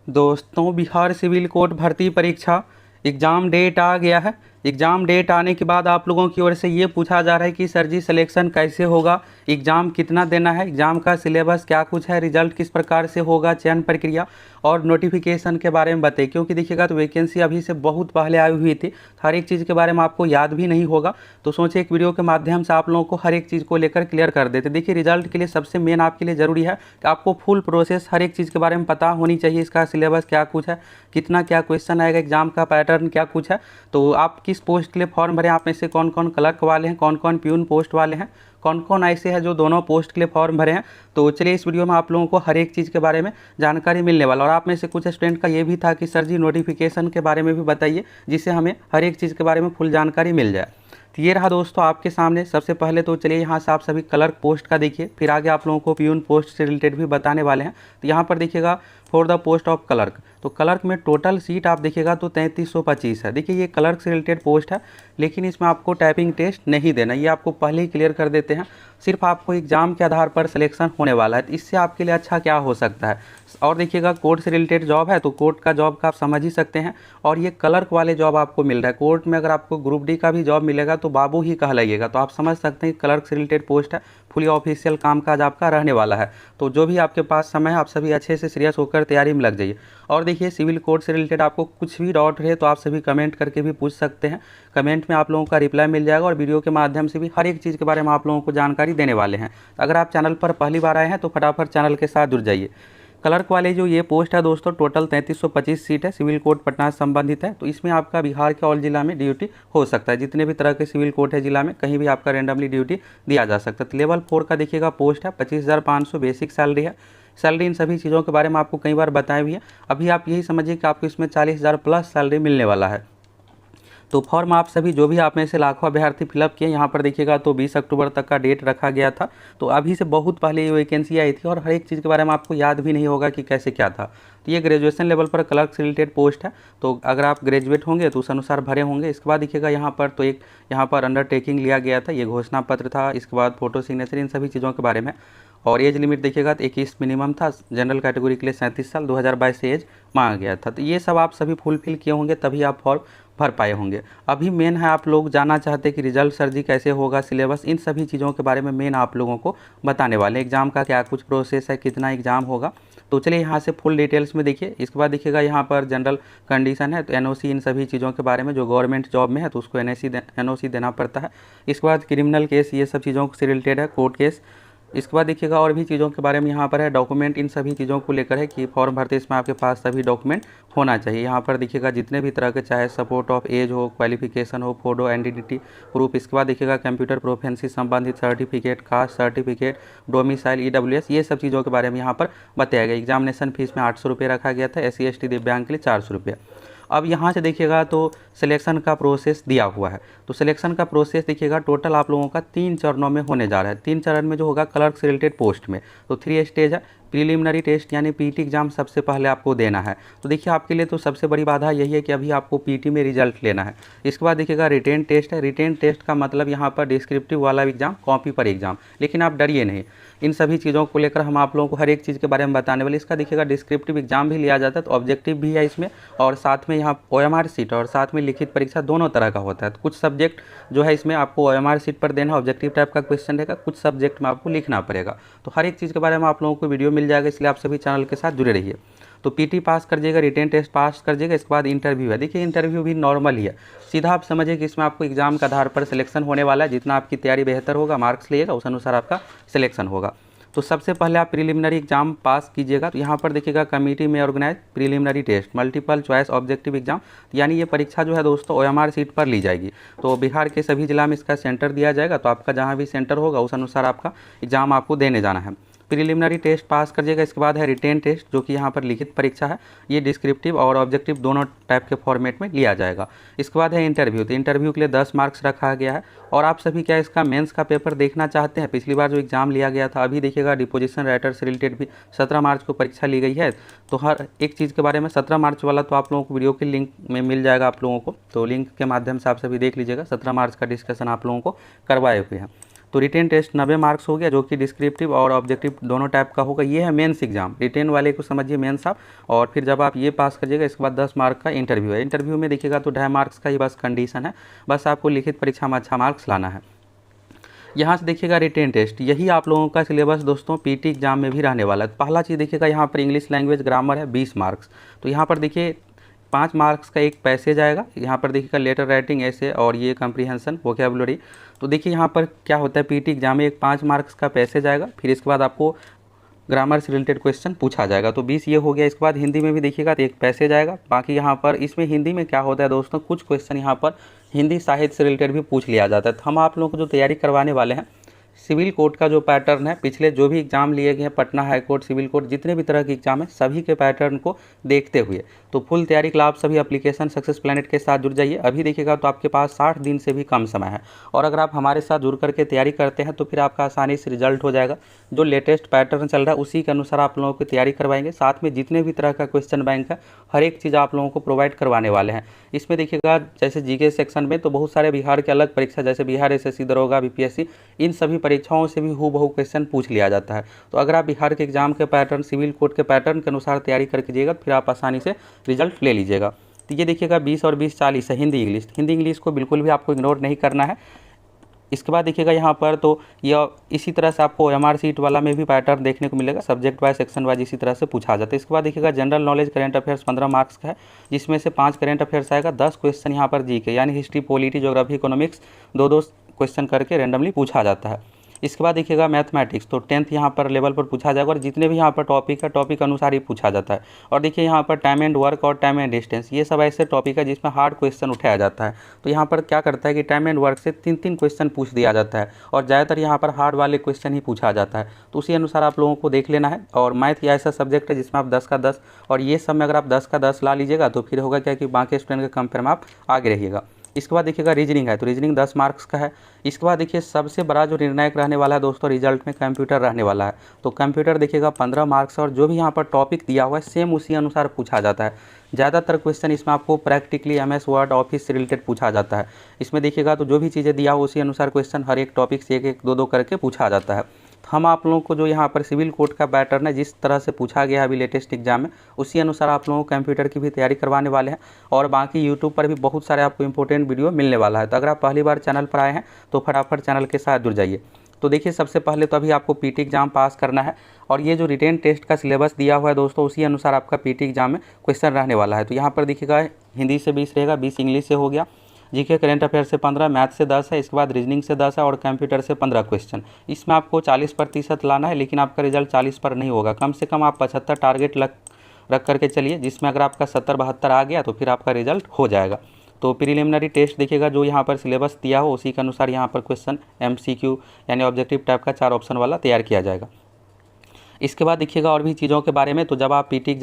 दोस्तों, Bihar civil court भर्ती परीक्षा एग्ज़ाम डेट आ गया है। एग्ज़ाम डेट आने के बाद आप लोगों की ओर से ये पूछा जा रहा है कि सर जी सिलेक्शन कैसे होगा, एग्ज़ाम कितना देना है, एग्ज़ाम का सिलेबस क्या कुछ है, रिजल्ट किस प्रकार से होगा, चयन प्रक्रिया और नोटिफिकेशन के बारे में बताइए। क्योंकि देखिएगा तो वैकेंसी अभी से बहुत पहले आई हुई थी, हर एक चीज़ के बारे में आपको याद भी नहीं होगा। तो सोचे एक वीडियो के माध्यम से आप लोगों को हर एक चीज़ को लेकर क्लियर कर देते। देखिए, रिजल्ट के लिए सबसे मेन आपके लिए ज़रूरी है कि आपको फुल प्रोसेस हर एक चीज़ के बारे में पता होनी चाहिए। इसका सिलेबस क्या कुछ है, कितना क्या क्वेश्चन आएगा, एग्जाम का पैटर्न क्या कुछ है, तो आप किस पोस्ट के लिए फॉर्म भरें, आप में से कौन कौन क्लर्क वाले हैं, कौन कौन प्यून पोस्ट वाले हैं, कौन कौन ऐसे हैं जो दोनों पोस्ट के लिए फॉर्म भरे हैं। तो चलिए इस वीडियो में आप लोगों को हर एक चीज़ के बारे में जानकारी मिलने वाला। और आप में से कुछ स्टूडेंट का ये भी था कि सर जी नोटिफिकेशन के बारे में भी बताइए, जिससे हमें हर एक चीज़ के बारे में फुल जानकारी मिल जाए। तो ये रहा दोस्तों आपके सामने। सबसे पहले तो चलिए यहाँ से आप सभी क्लर्क पोस्ट का देखिए, फिर आगे आप लोगों को प्यून पोस्ट से रिलेटेड भी बताने वाले हैं। तो यहाँ पर देखिएगा for the post of clerk, तो क्लर्क में टोटल सीट आप देखिएगा तो 3325 है। देखिए, ये क्लर्क से रिलेटेड पोस्ट है, लेकिन इसमें आपको टाइपिंग टेस्ट नहीं देना, ये आपको पहले ही क्लियर कर देते हैं। सिर्फ आपको एग्जाम के आधार पर सिलेक्शन होने वाला है। तो इससे आपके लिए अच्छा क्या हो सकता है। और देखिएगा कोर्ट से रिलेटेड जॉब है, तो कोर्ट का जॉब का आप समझ ही सकते हैं। और ये क्लर्क वाले जॉब आपको मिल रहा है कोर्ट में। अगर आपको ग्रुप डी का भी जॉब मिलेगा तो बाबू ही कहलाइएगा। तो आप समझ सकते हैं क्लर्क से रिलेटेड पोस्ट है, फुली ऑफिशियल कामकाज आपका रहने वाला है। तो जो भी आपके पास समय है, आप सभी अच्छे से सीरियस होकर तैयारी में लग जाइए। और देखिए, सिविल कोड से रिलेटेड आपको कुछ भी डाउट रहे तो आप सभी कमेंट करके भी पूछ सकते हैं। कमेंट में आप लोगों का रिप्लाई मिल जाएगा, और वीडियो के माध्यम से भी हर एक चीज़ के बारे में आप लोगों को जानकारी देने वाले हैं। अगर आप चैनल पर पहली बार आए हैं तो फटाफट चैनल के साथ जुड़ जाइए। क्लर्क वाले जो ये पोस्ट है दोस्तों, टोटल 3325 सीट है, सिविल कोड पटना से संबंधित है। तो इसमें आपका बिहार के ऑल जिला में ड्यूटी हो सकता है। जितने भी तरह के सिविल कोड है जिला में, कहीं भी आपका रैंडमली ड्यूटी दिया जा सकता है। तो लेवल 4 का देखिएगा पोस्ट है, 25,500 बेसिक सैलरी है। सैलरी इन सभी चीज़ों के बारे में आपको कई बार बताए भी है। अभी आप यही समझिए कि आपको इसमें 40,000 प्लस सैलरी मिलने वाला है। तो फॉर्म आप सभी जो भी आप में से लाखों अभ्यर्थी फिलअप किए, यहाँ पर देखिएगा तो 20 अक्टूबर तक का डेट रखा गया था। तो अभी से बहुत पहले ये वैकेंसी आई थी, और हर एक चीज़ के बारे में आपको याद भी नहीं होगा कि कैसे क्या था। तो ये ग्रेजुएशन लेवल पर क्लर्क से रिलेटेड पोस्ट है। तो अगर आप ग्रेजुएट होंगे तो उस अनुसार भरे होंगे। इसके बाद देखिएगा यहाँ पर तो एक यहाँ पर अंडरटेकिंग लिया गया था, ये घोषणा पत्र था। इसके बाद फोटो सिग्नेचर, इन सभी चीज़ों के बारे में। और एज लिमिट देखिएगा तो 21 मिनिमम था। जनरल कैटेगरी के लिए 37 साल 2022 से एज मांगा गया था। तो ये सब आप सभी फुलफिल किए होंगे, तभी आप फॉर्म भर पाए होंगे। अभी मेन है, आप लोग जानना चाहते हैं कि रिजल्ट सर जी कैसे होगा, सिलेबस, इन सभी चीज़ों के बारे में मेन आप लोगों को बताने वाले हैं। एग्जाम का क्या कुछ प्रोसेस है, कितना एग्जाम होगा। तो चलिए यहाँ से फुल डिटेल्स में देखिए। इसके बाद देखिएगा यहाँ पर जनरल कंडीशन है, तो एनओसी, इन सभी चीज़ों के बारे में। जो गवर्नमेंट जॉब में है तो उसको एनओसी देना पड़ता है। इसके बाद क्रिमिनल केस, ये सब चीज़ों से रिलेटेड है, कोर्ट केस। इसके बाद देखिएगा और भी चीज़ों के बारे में यहाँ पर है। डॉक्यूमेंट, इन सभी चीज़ों को लेकर है कि फॉर्म भरते इसमें आपके पास सभी डॉक्यूमेंट होना चाहिए। यहाँ पर देखिएगा जितने भी तरह के, चाहे सपोर्ट ऑफ एज हो, क्वालिफिकेशन हो, फोटो आइडेंटिटी प्रूफ। इसके बाद देखिएगा कंप्यूटर प्रोफेंसी संबंधित certificate, caste certificate, domicile, EWS, ये सब चीज़ों के बारे में यहाँ पर बताया गया। एग्जामिनेशन फीस में 800 रुपये रखा गया था। SC ST दिव्यांग के लिए 400 रुपये। अब यहाँ से देखिएगा तो सिलेक्शन का प्रोसेस दिया हुआ है। तो सिलेक्शन का प्रोसेस देखिएगा टोटल आप लोगों का 3 चरणों में होने जा रहा है। 3 चरण में जो होगा क्लर्क से रिलेटेड पोस्ट में, तो 3 स्टेज है। प्रीलिमिनरी टेस्ट यानी पीटी एग्जाम सबसे पहले आपको देना है। तो देखिए, आपके लिए तो सबसे बड़ी बाधा यही है कि अभी आपको पीटी में रिजल्ट लेना है। इसके बाद देखिएगा रिटेन टेस्ट है। रिटेन टेस्ट का मतलब यहाँ पर डिस्क्रिप्टिव वाला एग्जाम, कॉपी पर एग्जाम। लेकिन आप डरिए नहीं, इन सभी चीज़ों को लेकर हम आप लोगों को हर एक चीज़ के बारे में बताने वाले। इसका देखिएगा डिस्क्रिप्टिव एग्जाम भी लिया जाता है, तो ऑब्जेक्टिव भी है इसमें, और साथ में यहाँ OMR सीट और साथ में लिखित परीक्षा दोनों तरह का होता है। तो कुछ सब्जेक्ट जो है इसमें आपको OMR सीट पर देना, ऑब्जेक्टिव टाइप का क्वेश्चन रहेगा, कुछ सब्जेक्ट में आपको लिखना पड़ेगा। तो हर एक चीज़ के बारे में आप लोगों को वीडियो मिल जाएगा, इसलिए आप सभी चैनल के साथ जुड़े रहिए। तो पीटी पास कर जाइएगा, रिटेन टेस्ट पास कर जाइएगा। इसके बाद इंटरव्यू है। देखिए, इंटरव्यू भी नॉर्मल ही है, सीधा आप समझिए कि इसमें आपको एग्जाम के आधार पर सिलेक्शन होने वाला है। जितना आपकी तैयारी बेहतर होगा, मार्क्स लिएगा, उस अनुसार आपका सिलेक्शन होगा। तो सबसे पहले आप प्रीलिमिनरी एग्जाम पास कीजिएगा। तो यहाँ पर देखिएगा कमेटी में organise preliminary test, multiple choice objective exam, यानी ये परीक्षा जो है दोस्तों OMR सीट पर ली जाएगी। तो बिहार के सभी जिला में इसका सेंटर दिया जाएगा। तो आपका जहाँ भी सेंटर होगा उस अनुसार आपका एग्जाम आपको देने जाना है। प्रीलिमिनरी टेस्ट पास कर जाएगा। इसके बाद है रिटेन टेस्ट, जो कि यहाँ पर लिखित परीक्षा है। ये डिस्क्रिप्टिव और ऑब्जेक्टिव दोनों टाइप के फॉर्मेट में लिया जाएगा। इसके बाद है इंटरव्यू। तो इंटरव्यू के लिए 10 मार्क्स रखा गया है। और आप सभी क्या इसका मेंस का पेपर देखना चाहते हैं? पिछली बार जो एग्जाम लिया गया था, अभी देखिएगा डिपोजिशन राइटर से रिलेटेड भी 17 मार्च को परीक्षा ली गई है। तो हर एक चीज़ के बारे में 17 मार्च वाला तो आप लोगों को वीडियो के लिंक में मिल जाएगा आप लोगों को। तो लिंक के माध्यम से आप सभी देख लीजिएगा। 17 मार्च का डिस्कशन आप लोगों को करवाए हुए हैं। तो रिटेन टेस्ट 90 मार्क्स हो गया, जो कि डिस्क्रिप्टिव और ऑब्जेक्टिव दोनों टाइप का होगा। ये है मेंस एग्जाम, रिटेन वाले को समझिए मेंस आप। और फिर जब आप ये पास करिएगा इसके बाद 10 मार्क का इंटरव्यू है। इंटरव्यू में देखिएगा तो 2.5 मार्क्स का ही बस कंडीशन है, बस आपको लिखित परीक्षा में अच्छा मार्क्स लाना है। यहाँ से देखिएगा रिटेन टेस्ट, यही आप लोगों का सिलेबस दोस्तों पीटी एग्जाम में भी रहने वाला है। पहला चीज़ देखिएगा यहाँ पर इंग्लिश लैंग्वेज ग्रामर है 20 मार्क्स। तो यहाँ पर देखिए 5 मार्क्स का एक पैसेज आएगा। यहाँ पर देखिएगा लेटर राइटिंग ऐसे और ये कम्प्रीहेंशन वोकेबुलरी। तो देखिए यहाँ पर क्या होता है, पीटी एग्जाम में एक 5 मार्क्स का पैसेज आएगा, फिर इसके बाद आपको ग्रामर से रिलेटेड क्वेश्चन पूछा जाएगा। तो 20 ये हो गया। इसके बाद हिंदी में भी देखिएगा तो एक पैसेज आएगा। बाकी यहाँ पर इसमें हिंदी में क्या होता है दोस्तों, कुछ क्वेश्चन यहाँ पर हिंदी साहित्य से रिलेटेड भी पूछ लिया जाता है। तो हम आप लोगों को जो तैयारी करवाने वाले हैं सिविल कोर्ट का जो पैटर्न है, पिछले जो भी एग्जाम लिए गए हैं, Patna high court, civil court, जितने भी तरह के एग्जाम है सभी के पैटर्न को देखते हुए तो फुल तैयारी के लिए आप सभी एप्लीकेशन सक्सेस प्लैनेट के साथ जुड़ जाइए। अभी देखिएगा तो आपके पास 60 दिन से भी कम समय है, और अगर आप हमारे साथ जुड़ करके तैयारी करते हैं तो फिर आपका आसानी से रिजल्ट हो जाएगा। जो लेटेस्ट पैटर्न चल रहा है उसी के अनुसार आप लोगों की तैयारी करवाएंगे। साथ में जितने भी तरह का क्वेश्चन बैंक है हर एक चीज़ आप लोगों को प्रोवाइड करवाने वाले हैं। इसमें देखिएगा जैसे जीके सेक्शन में तो बहुत सारे बिहार के अलग परीक्षा, जैसे बिहार एसएससी, दरोगा, बीपीएससी, इन सभी परीक्षाओं से भी हूबहू क्वेश्चन पूछ लिया जाता है। तो अगर आप बिहार के एग्जाम के पैटर्न, सिविल कोर्ट के पैटर्न के अनुसार तैयारी करके जाइएगा फिर आप आसानी से रिजल्ट ले लीजिएगा। तो ये देखिएगा 20 और 20 40 है हिंदी इंग्लिश। हिंदी इंग्लिश को बिल्कुल भी आपको इग्नोर नहीं करना है। इसके बाद देखिएगा यहाँ पर तो यह इसी तरह से आपको एमआर सीट वाला में भी पैटर्न देखने को मिलेगा, सब्जेक्ट वाइज, सेक्शन वाइज इसी तरह से पूछा जाता है। इसके बाद देखिएगा general knowledge current affairs 15 marks का है, जिसमें से 5 करेंट अफेयर्स आएगा, 10 क्वेश्चन यहाँ पर जीके यानी history, polity, geography, economics 2-2 question करके रैंडमली पूछा जाता है। इसके बाद देखिएगा मैथमेटिक्स, तो 10th यहाँ पर लेवल पर पूछा जाएगा, और जितने भी यहाँ पर टॉपिक है टॉपिक अनुसार ही पूछा जाता है। और देखिए यहाँ पर टाइम एंड वर्क और टाइम एंड डिस्टेंस, ये सब ऐसे टॉपिक है जिसमें हार्ड क्वेश्चन उठाया जाता है। तो यहाँ पर क्या करता है कि टाइम एंड वर्क से 3-3 क्वेश्चन पूछ दिया जाता है, और ज़्यादातर यहाँ पर हार्ड वाले क्वेश्चन ही पूछा जाता है। तो उसी अनुसार आप लोगों को देख लेना है। और मैथ ये ऐसा सब्जेक्ट है जिसमें आप 10 का 10, और ये सब में अगर आप 10 का 10 ला लीजिएगा तो फिर होगा क्या कि बाकी स्टूडेंट के कंपेयर में आप आगे रहिएगा। इसके बाद देखिएगा रीजनिंग है, तो रीजनिंग 10 मार्क्स का है। इसके बाद देखिए सबसे बड़ा जो निर्णायक रहने वाला है दोस्तों रिजल्ट में, कंप्यूटर रहने वाला है। तो कंप्यूटर देखिएगा 15 मार्क्स, और जो भी यहाँ पर टॉपिक दिया हुआ है सेम उसी अनुसार पूछा जाता है। ज़्यादातर क्वेश्चन इसमें आपको प्रैक्टिकली एमएस वर्ड, ऑफिस से रिलेटेड पूछा जाता है। इसमें देखिएगा तो जो भी चीज़ें दिया हो उसी अनुसार क्वेश्चन हर एक टॉपिक से 1-1, 2-2 करके पूछा जाता है। हम आप लोगों को जो यहाँ पर सिविल कोर्ट का पैटर्न है जिस तरह से पूछा गया है अभी लेटेस्ट एग्जाम में, उसी अनुसार आप लोगों को कंप्यूटर की भी तैयारी करवाने वाले हैं। और बाकी यूट्यूब पर भी बहुत सारे आपको इंपॉर्टेंट वीडियो मिलने वाला है। तो अगर आप पहली बार चैनल पर आए हैं तो फटाफट चैनल के साथ जुड़ जाइए। तो देखिए सबसे पहले तो अभी आपको पीटी एग्जाम पास करना है, और ये जो रिटेन टेस्ट का सिलेबस दिया हुआ है दोस्तों उसी अनुसार आपका पीटी एग्जाम में क्वेश्चन रहने वाला है। तो यहाँ पर देखिएगा हिंदी से 20 रहेगा, 20 इंग्लिश से हो गया, जीके करेंट अफेयर से 15, मैथ से 10 है, इसके बाद रीजनिंग से 10 है, और कंप्यूटर से 15 क्वेश्चन। इसमें आपको 40% लाना है, लेकिन आपका रिजल्ट 40 पर नहीं होगा। कम से कम आप 75 टारगेट रख करके चलिए, जिसमें अगर आपका 70-72 आ गया तो फिर आपका रिजल्ट हो जाएगा। तो प्रीलिमिनरी टेस्ट देखिएगा जो यहाँ पर सिलेबस दिया हो उसी के अनुसार यहाँ पर क्वेश्चन MCQ यानी ऑब्जेक्टिव टाइप का 4 ऑप्शन वाला तैयार किया जाएगा। इसके बाद देखिएगा और भी चीज़ों के बारे में, तो जब आप पीटी